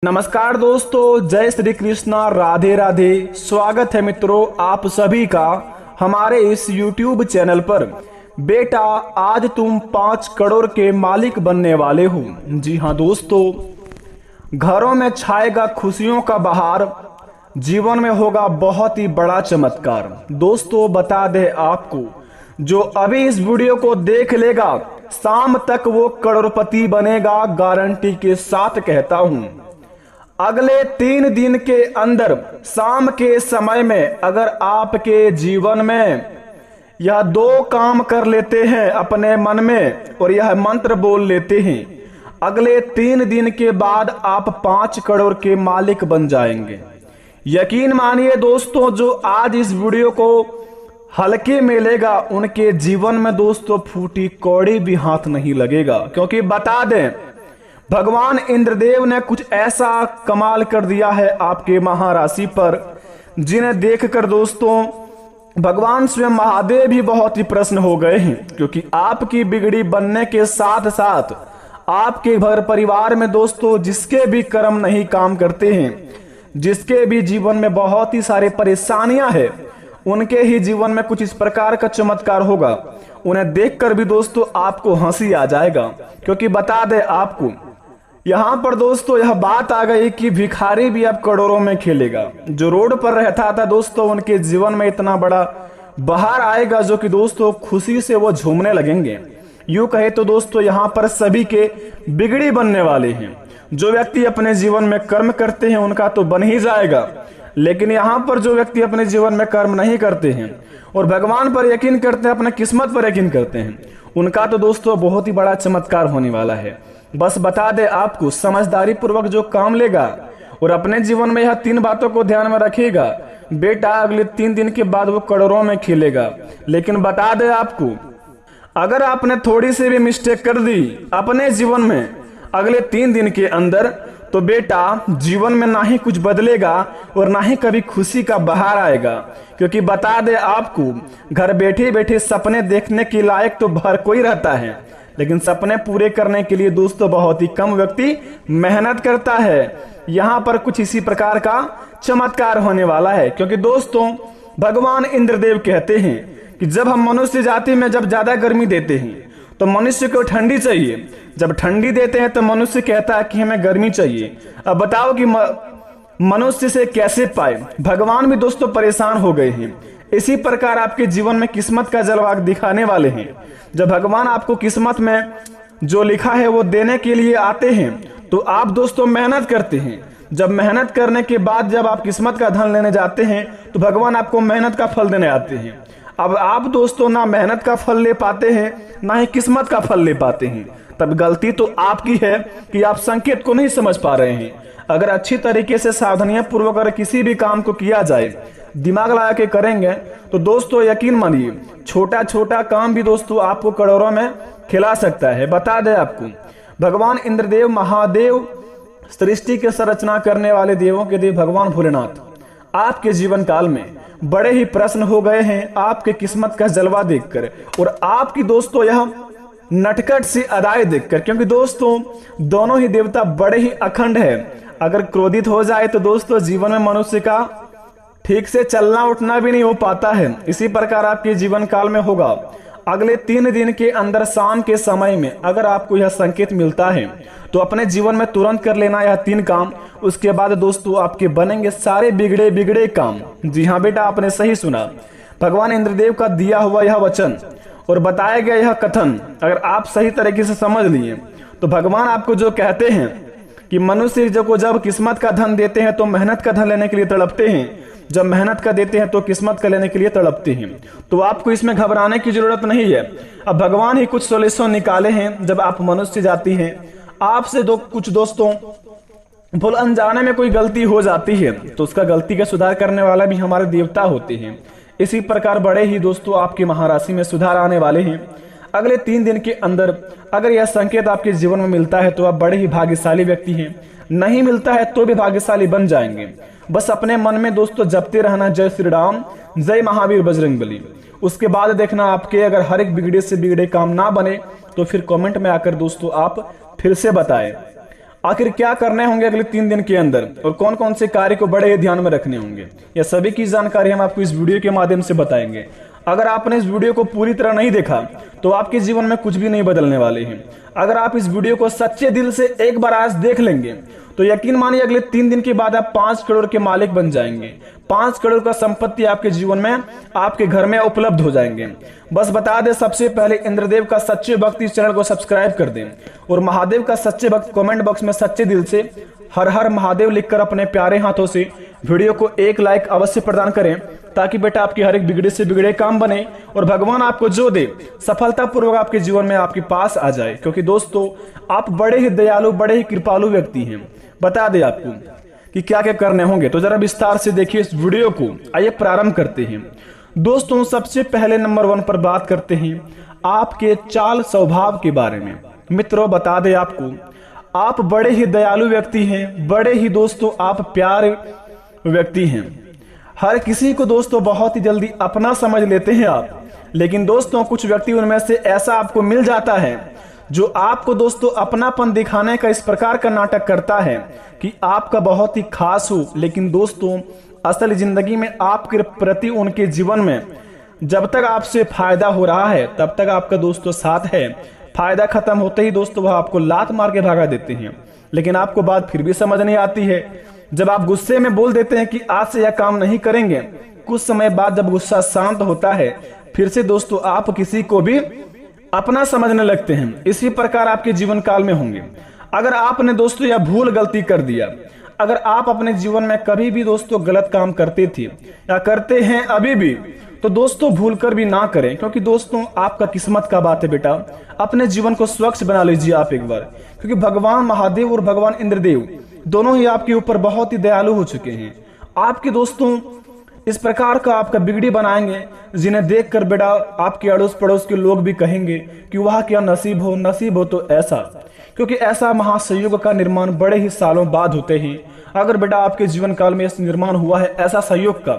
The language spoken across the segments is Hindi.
नमस्कार दोस्तों, जय श्री कृष्णा, राधे राधे। स्वागत है मित्रों आप सभी का हमारे इस YouTube चैनल पर। बेटा, आज तुम 5 करोड़ के मालिक बनने वाले हो। जी हाँ दोस्तों, घरों में छाएगा खुशियों का बहार, जीवन में होगा बहुत ही बड़ा चमत्कार। दोस्तों बता दे आपको, जो अभी इस वीडियो को देख लेगा शाम तक वो करोड़पति बनेगा, गारंटी के साथ कहता हूं। अगले 3 दिन के अंदर शाम के समय में अगर आपके जीवन में यह 2 काम कर लेते हैं अपने मन में और यह मंत्र बोल लेते हैं, अगले 3 दिन के बाद आप 5 करोड़ के मालिक बन जाएंगे। यकीन मानिए दोस्तों, जो आज इस वीडियो को हल्के में लेगा उनके जीवन में दोस्तों फूटी कौड़ी भी हाथ नहीं लगेगा। क्योंकि बता दें, भगवान इंद्रदेव ने कुछ ऐसा कमाल कर दिया है आपके महाराशि पर, जिन्हें देखकर दोस्तों भगवान स्वयं महादेव भी बहुत ही प्रसन्न हो गए हैं। क्योंकि आपकी बिगड़ी बनने के साथ साथ आपके घर परिवार में दोस्तों जिसके भी कर्म नहीं काम करते हैं, जिसके भी जीवन में बहुत ही सारी परेशानियां हैं, उनके ही जीवन में कुछ इस प्रकार का चमत्कार होगा। उन्हें देखकर भी दोस्तों आपको हंसी आ जाएगा। क्योंकि बता दे आपको, यहां पर दोस्तों यह बात आ गई कि भिखारी भी अब करोड़ों में खेलेगा। जो रोड पर रहता था दोस्तों, उनके जीवन में इतना बड़ा बहार आएगा जो कि दोस्तों खुशी से वो झूमने लगेंगे। यूं कहे तो दोस्तों यहां पर सभी के बिगड़ी बनने वाले हैं। जो व्यक्ति अपने जीवन में कर्म करते हैं उनका तो बन ही जाएगा, लेकिन यहां पर जो व्यक्ति अपने जीवन में कर्म नहीं करते हैं और भगवान पर यकीन करते हैं, अपने किस्मत पर यकीन करते हैं, उनका तो दोस्तों बहुत ही बड़ा चमत्कार होने वाला है। बस बता दे आपको, समझदारी पूर्वक जो काम लेगा और अपने जीवन में यह 3 बातों को ध्यान में रखेगा, बेटा अगले 3 दिन के बाद वो करोड़ों में खेलेगा। लेकिन बता दे आपको, अगर आपने थोड़ी सी भी मिस्टेक कर दी अपने जीवन में अगले 3 दिन के अंदर, तो बेटा जीवन में ना ही कुछ बदलेगा और ना ही कभी खुशी का बहार आएगा। क्योंकि बता दे आपको, घर बैठे बैठे सपने देखने के लायक तो हर कोई रहता है, लेकिन सपने पूरे करने के लिए दोस्तों बहुत ही कम व्यक्ति मेहनत करता है। यहाँ पर कुछ इसी प्रकार का चमत्कार होने वाला है। क्योंकि दोस्तों भगवान इंद्रदेव कहते हैं कि जब हम मनुष्य जाति में जब ज्यादा गर्मी देते हैं तो मनुष्य को ठंडी चाहिए, जब ठंडी देते हैं तो मनुष्य कहता है कि हमें गर्मी चाहिए। अब बताओ कि मनुष्य से कैसे पाए। भगवान भी दोस्तों परेशान हो गए हैं। इसी प्रकार आपके जीवन में किस्मत का जलवा दिखाने वाले हैं। जब भगवान आपको किस्मत में जो लिखा है वो देने के लिए आते हैं तो आप दोस्तों मेहनत करते हैं। जब मेहनत करने के बाद जब आप किस्मत का धन लेने जाते हैं तो भगवान आपको मेहनत का फल देने आते हैं। अब आप दोस्तों ना मेहनत का फल ले पाते हैं, ना ही किस्मत का फल ले पाते हैं। तब गलती तो आपकी है कि आप संकेत को नहीं समझ पा रहे हैं। अगर अच्छी तरीके से सावधानियां पूर्वक अगर किसी भी काम को किया जाए, दिमाग लगा के करेंगे, तो दोस्तों यकीन मानिए छोटा छोटा काम भी दोस्तों आपको करोड़ों में खिला सकता है। बता दे आपको, भगवान इंद्रदेव महादेव, सृष्टि के संरचना करने वाले देवों के देव भगवान भोलेनाथ आपके जीवन काल में बड़े ही प्रसन्न हो गए हैं आपके किस्मत का जलवा देखकर और आपकी दोस्तों यह नटखट सी अदाएं देखकर। क्योंकि दोस्तों दोनों ही देवता बड़े ही अखंड है। अगर क्रोधित हो जाए तो दोस्तों जीवन में मनुष्य का ठीक से चलना उठना भी नहीं हो पाता है। इसी प्रकार आपके जीवन काल में होगा। अगले 3 दिन के अंदर शाम के समय में अगर आपको यह संकेत मिलता है तो अपने जीवन में तुरंत कर लेना यह 3 काम। उसके बाद दोस्तों आपके बनेंगे सारे बिगड़े बिगड़े काम। जी हाँ बेटा, आपने सही सुना। भगवान इंद्रदेव का दिया हुआ यह वचन और बताया गया यह कथन अगर आप सही तरीके से समझ लिए तो भगवान आपको जो कहते हैं कि मनुष्य को जब किस्मत का धन देते हैं तो मेहनत का धन लेने के लिए तड़पते हैं, जब मेहनत का देते हैं तो किस्मत का लेने के लिए तड़पते हैं। तो आपको इसमें घबराने की जरूरत नहीं है। अब भगवान ही कुछ सॉल्यूशन निकाले हैं। जब आप मनुष्य जाती हैं, आपसे कुछ दोस्तों भूल अनजाने में कोई गलती हो जाती है तो उसका गलती का सुधार करने वाला भी हमारे देवता होते हैं। इसी प्रकार बड़े ही दोस्तों आपकी महाराशि में सुधार आने वाले हैं। अगले 3 दिन के अंदर अगर यह संकेत आपके जीवन में मिलता है तो आप बड़े ही भाग्यशाली व्यक्ति हैं। नहीं मिलता है तो भी भाग्यशाली बन जाएंगे। बस अपने मन में दोस्तों जपते रहना, जय श्री राम, जय महावीर बजरंगबली। उसके बाद देखना आपके अगर हर एक बिगड़े से बिगड़े काम ना बने तो फिर कमेंट में आकर दोस्तों आप फिर से बताएं। आखिर क्या करने होंगे अगले 3 दिन के अंदर और कौन कौन से कार्य को बड़े ध्यान में रखने होंगे, यह सभी की जानकारी हम आपको इस वीडियो के माध्यम से बताएंगे। अगर आपने इस वीडियो को पूरी तरह नहीं देखा तो आपके जीवन में कुछ भी नहीं बदलने वाले हैं। अगर आप इस वीडियो को सच्चे दिल से एक बार आज देख लेंगे तो यकीन मानिए अगले 3 दिन के बाद आप 5 करोड़ के मालिक बन जाएंगे। 5 करोड़ का संपत्ति आपके जीवन में, आपके घर में उपलब्ध हो जाएंगे। बस बता दें, सबसे पहले इंद्रदेव का सच्चे भक्त इस चैनल को सब्सक्राइब कर दें और महादेव का सच्चे भक्त कमेंट बॉक्स में सच्चे दिल से हर हर महादेव लिखकर अपने प्यारे हाथों से वीडियो को एक लाइक अवश्य प्रदान करें, ताकि बेटा आपकी हर एक बिगड़े से बिगड़े काम बने और भगवान आपको जो दे सफलतापूर्वक आपके जीवन में आपके पास आ जाए। क्योंकि दोस्तों आप बड़े ही दयालु, बड़े ही कृपालु व्यक्ति हैं। बता दें आपको कि क्या क्या करने होंगे, तो जरा विस्तार से देखिए इस वीडियो को। आइए प्रारंभ करते हैं। दोस्तों सबसे पहले नंबर 1 पर बात करते हैं आपके चाल स्वभाव के बारे में। मित्रों बता दें आपको, आप बड़े ही दयालु व्यक्ति हैं, बड़े ही दोस्तों आप प्यारे व्यक्ति हैं। हर किसी को दोस्तों बहुत ही जल्दी अपना समझ लेते हैं आप, लेकिन दोस्तों कुछ व्यक्ति उनमें से ऐसा आपको मिल जाता है जो आपको दोस्तों अपनापन दिखाने का इस प्रकार का नाटक करता है कि आपका बहुत ही खास हो, लेकिन दोस्तों असल जिंदगी में आपके प्रति उनके जीवन में जब तक आपसे फायदा हो रहा है तब तक आपका दोस्तों साथ है। फायदा खत्म होते ही दोस्तों वह आपको लात मार के भगा देते हैं, लेकिन आपको बात फिर भी समझ नहीं आती है। जब आप गुस्से में बोल देते हैं कि आज से यह काम नहीं करेंगे, कुछ समय बाद जब गुस्सा शांत होता है फिर से दोस्तों आप किसी को भी अपना समझने लगते हैं। इसी प्रकार आपके जीवन काल में होंगे। अगर आपने दोस्तों यह भूल गलती कर दिया, अगर आप अपने जीवन में कभी भी दोस्तों गलत काम करते थे या करते हैं अभी भी, तो दोस्तों भूल कर भी ना करें, क्योंकि दोस्तों आपका किस्मत का बात है बेटा। अपने जीवन को स्वच्छ बना लीजिए आप एक बार, क्योंकि भगवान महादेव और भगवान इंद्रदेव दोनों ही आपके ऊपर बहुत ही दयालु हो चुके हैं। आपके दोस्तों इस प्रकार का आपका बिगड़ी बनाएंगे जिन्हें देखकर बेटा आपके अड़ोस पड़ोस के लोग भी कहेंगे कि वाह क्या नसीब हो तो ऐसा। क्योंकि ऐसा महासंयोग का निर्माण बड़े ही सालों बाद होते हैं। अगर बेटा आपके जीवन काल में इस निर्माण हुआ है ऐसा संयोग का,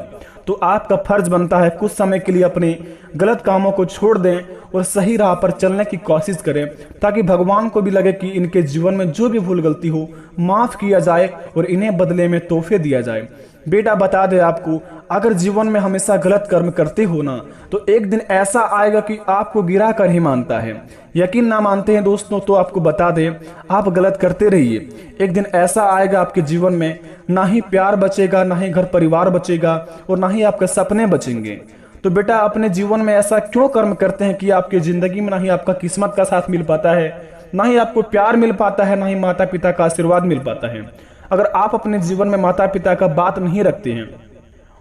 तो आपका फर्ज बनता है कुछ समय के लिए अपने गलत कामों को छोड़ दें और सही राह पर चलने की कोशिश करें, ताकि भगवान को भी लगे कि इनके जीवन में जो भी भूल गलती हो माफ किया जाए और इन्हें बदले में तोहफे दिया जाए। बेटा बता दे आपको, अगर जीवन में हमेशा गलत कर्म करते हो ना, तो एक दिन ऐसा आएगा कि आपको गिरा कर ही मानता है। यकीन ना मानते हैं दोस्तों तो आपको बता दें, आप गलत करते रहिए। एक दिन ऐसा आएगा आपके जीवन में ना ही प्यार बचेगा, ना ही घर परिवार बचेगा और ना ही आपके सपने बचेंगे। तो बेटा अपने जीवन में ऐसा क्यों कर्म करते हैं कि आपके जिंदगी में ना ही आपका किस्मत का साथ मिल पाता है, ना ही आपको प्यार मिल पाता है, ना ही माता पिता का आशीर्वाद मिल पाता है। अगर आप अपने जीवन में माता पिता का बात नहीं रखते हैं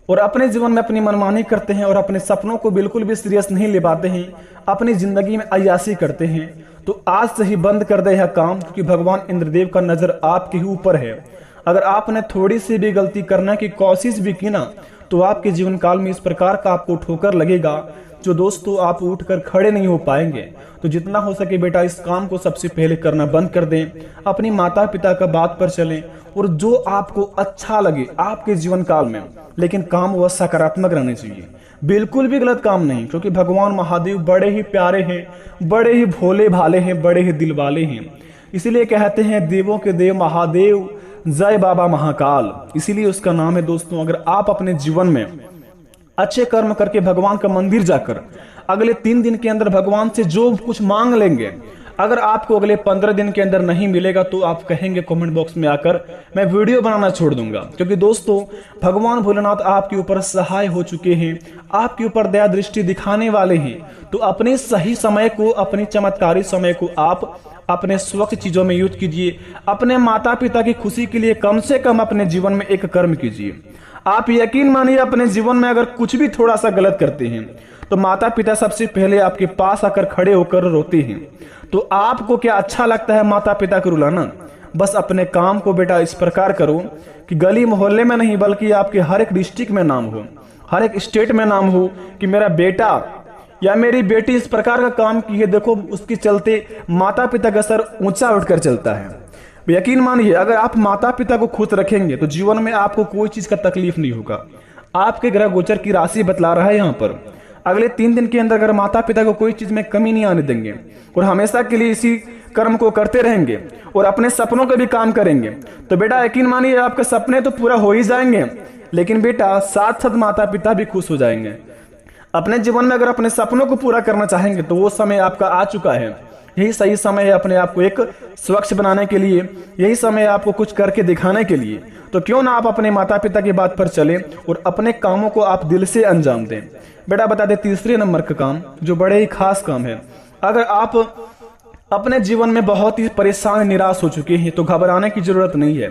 और अपने जीवन में अपनी मनमानी करते हैं और अपने सपनों को बिल्कुल भी सीरियस नहीं ले पाते हैं, अपनी जिंदगी में अय्यासी करते हैं, तो आज से ही बंद कर दे यह काम, क्योंकि भगवान इंद्रदेव का नजर आपके ही ऊपर है। अगर आपने थोड़ी सी भी गलती करने की कोशिश भी की ना, तो आपके जीवन काल में इस प्रकार का आपको ठोकर लगेगा जो दोस्तों आप उठकर खड़े नहीं हो पाएंगे। तो जितना हो सके बेटा इस काम को सबसे पहले करना बंद कर दें, अपनी माता पिता का बात पर चलें और जो आपको अच्छा लगे आपके जीवन काल में, लेकिन काम वह सकारात्मक रहने चाहिए, बिल्कुल भी गलत काम नहीं। क्योंकि भगवान महादेव बड़े ही प्यारे हैं, बड़े ही भोले भाले हैं, बड़े ही दिल वाले हैं। इसीलिए कहते हैं देवों के देव महादेव, जय बाबा महाकाल, इसीलिए उसका नाम है। दोस्तों अगर आप अपने जीवन में अच्छे कर्म करके भगवान का मंदिर जाकर अगले 3 दिन के अंदर भगवान से जो कुछ मांग लेंगे, अगर आपको अगले 15 दिन के अंदर नहीं मिलेगा तो आप कहेंगे कमेंट बॉक्स में आकर मैं वीडियो बनाना छोड़ दूंगा। क्योंकि दोस्तों भगवान भोलेनाथ आपके ऊपर सहाय हो चुके हैं, आपके ऊपर दया दृष्टि दिखाने वाले हैं। तो अपने सही समय को, अपनी चमत्कारी समय को आप अपने स्वच्छ चीजों में यूज कीजिए। अपने माता पिता की खुशी के लिए कम से कम अपने जीवन में एक कर्म कीजिए। आप यकीन मानिए अपने जीवन में अगर कुछ भी थोड़ा सा गलत करते हैं तो माता पिता सबसे पहले आपके पास आकर खड़े होकर रोते हैं। तो आपको क्या अच्छा लगता है माता पिता को रुलाना? बस अपने काम को बेटा इस प्रकार करो कि गली मोहल्ले में नहीं बल्कि आपके हर एक डिस्ट्रिक्ट में नाम हो, हर एक स्टेट में नाम हो कि मेरा बेटा या मेरी बेटी इस प्रकार का काम की है, देखो उसके चलते माता पिता का सर ऊंचा उठकर चलता है। यकीन मानिए अगर आप माता पिता को खुश रखेंगे तो जीवन में आपको कोई चीज का तकलीफ नहीं होगा। आपके ग्रह गोचर की राशि बतला रहा है यहाँ पर, अगले 3 दिन के अंदर अगर माता पिता को कोई चीज में कमी नहीं आने देंगे और हमेशा के लिए इसी कर्म को करते रहेंगे और अपने सपनों पे भी काम करेंगे तो बेटा यकीन मानिए आपके सपने तो पूरा हो ही जाएंगे, लेकिन बेटा साथ साथ माता पिता भी खुश हो जाएंगे। अपने जीवन में अगर अपने सपनों को पूरा करना चाहेंगे तो वो समय आपका आ चुका है। यही सही समय है अपने आप को एक स्वच्छ बनाने के लिए, यही समय है आपको कुछ करके दिखाने के लिए। तो क्यों ना आप अपने माता पिता की बात पर चले और अपने कामों को आप दिल से अंजाम दें। बेटा बता दे तीसरे नंबर का काम जो बड़े ही खास काम है। अगर आप अपने जीवन में बहुत ही परेशान निराश हो चुके हैं तो घबराने की जरूरत नहीं है।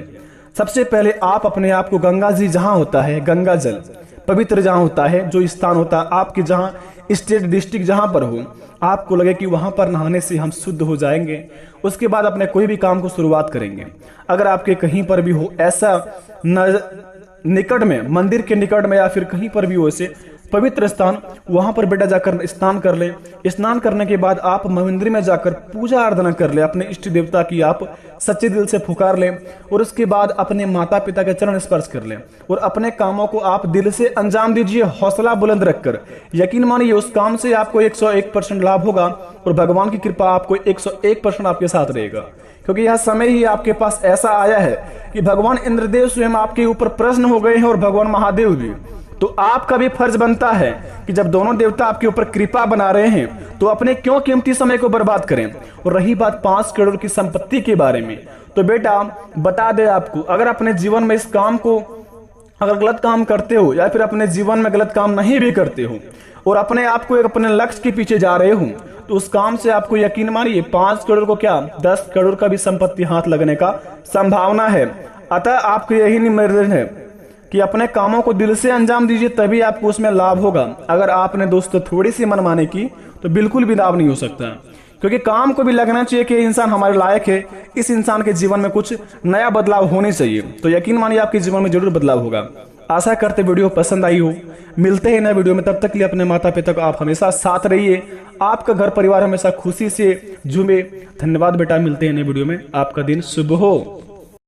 सबसे पहले आप अपने आप को गंगा जी जहां होता है, गंगा जल पवित्र जहां होता है, जो स्थान होता है आपके जहां स्टेट डिस्ट्रिक्ट जहां पर हो, आपको लगे कि वहां पर नहाने से हम शुद्ध हो जाएंगे, उसके बाद अपने कोई भी काम को शुरुआत करेंगे। अगर आपके कहीं पर भी हो ऐसा निकट में, मंदिर के निकट में या फिर कहीं पर भी हो ऐसे पवित्र स्थान, वहां पर बेटा जाकर स्नान कर ले। स्नान करने के बाद आप मंदिर में जाकर पूजा आराधना कर ले, अपने इष्ट देवता की आप सच्चे दिल से पुकार ले और उसके बाद अपने माता पिता के चरण स्पर्श कर ले और अपने कामों को आप दिल से अंजाम दीजिए, हौसला बुलंद रखकर। यकीन मानिए उस काम से आपको 101% लाभ होगा और भगवान की कृपा आपको 101% आपके साथ रहेगा, क्योंकि यह समय ही आपके पास ऐसा आया है कि भगवान इंद्रदेव स्वयं आपके ऊपर प्रसन्न हो गए हैं और भगवान महादेव भी। तो आपका भी फर्ज बनता है कि जब दोनों देवता आपके ऊपर कृपा बना रहे हैं तो अपने क्यों कीमती समय को बर्बाद करें। और रही बात 5 करोड़ की संपत्ति के बारे में, तो बेटा बता दे आपको, अगर अपने जीवन में इस काम को अगर गलत काम करते हो या फिर अपने जीवन में गलत काम नहीं भी करते हो और अपने आप को एक अपने लक्ष्य के पीछे जा रहे हो तो उस काम से आपको यकीन मानिए 5 करोड़ को क्या 10 करोड़ का भी संपत्ति हाथ लगने का संभावना है। अतः आपको यही निवेदन है कि अपने कामों को दिल से अंजाम दीजिए, तभी आपको उसमें लाभ होगा। अगर आपने दोस्तों थोड़ी सी मनमानी की तो बिल्कुल भी लाभ नहीं हो सकता, क्योंकि काम को भी लगना चाहिए कि इंसान हमारे लायक है, इस इंसान के जीवन में कुछ नया बदलाव होने चाहिए। तो यकीन मानिए आपके जीवन में जरूर बदलाव होगा। आशा करते वीडियो पसंद आई हो। मिलते हैं नए वीडियो में, तब तक के लिए अपने माता पिता को आप हमेशा साथ रहिए, आपका घर परिवार हमेशा खुशी से झूमे। धन्यवाद बेटा, मिलते हैं नए वीडियो में, आपका दिन शुभ हो।